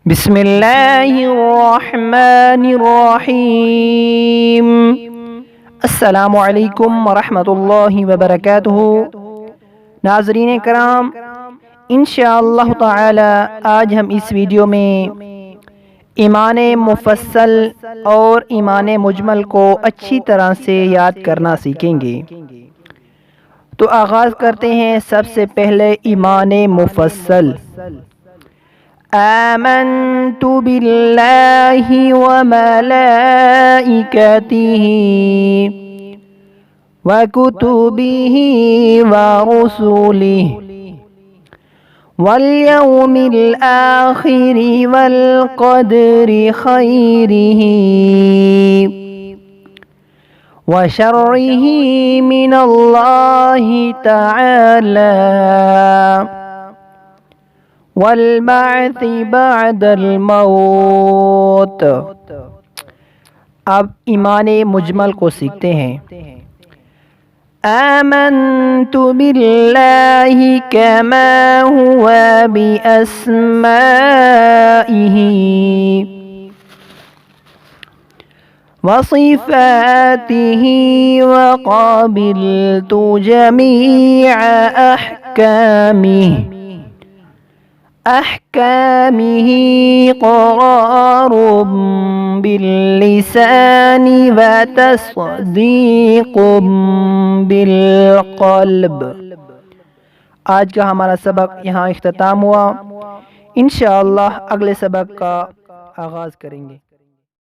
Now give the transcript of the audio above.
بسم اللہ الرحمن الرحیم۔ السلام علیکم ورحمۃ اللہ وبرکاتہ۔ ناظرین کرام، انشاءاللہ تعالی آج ہم اس ویڈیو میں ایمان مفصل اور ایمان مجمل کو اچھی طرح سے یاد کرنا سیکھیں گے۔ تو آغاز کرتے ہیں سب سے پہلے ایمان مفصل۔ آمنت باللہ وملائکتہ وکتبہ ورسلہ والیوم الآخر والقدر خیرہ وشرہ من اللہ تعالی والبعث بعد الموت۔ اب ایمان مجمل کو سیکھتے ہیں۔ آمنت باللہ کما هو بأسمائہ وصفاتہ وقبلت جمیع احکامہ قرار باللسان وتصدیق بالقلب۔ آج کا ہمارا سبق یہاں اختتام ہوا۔ انشاءاللہ اگلے سبق کا آغاز کریں گے۔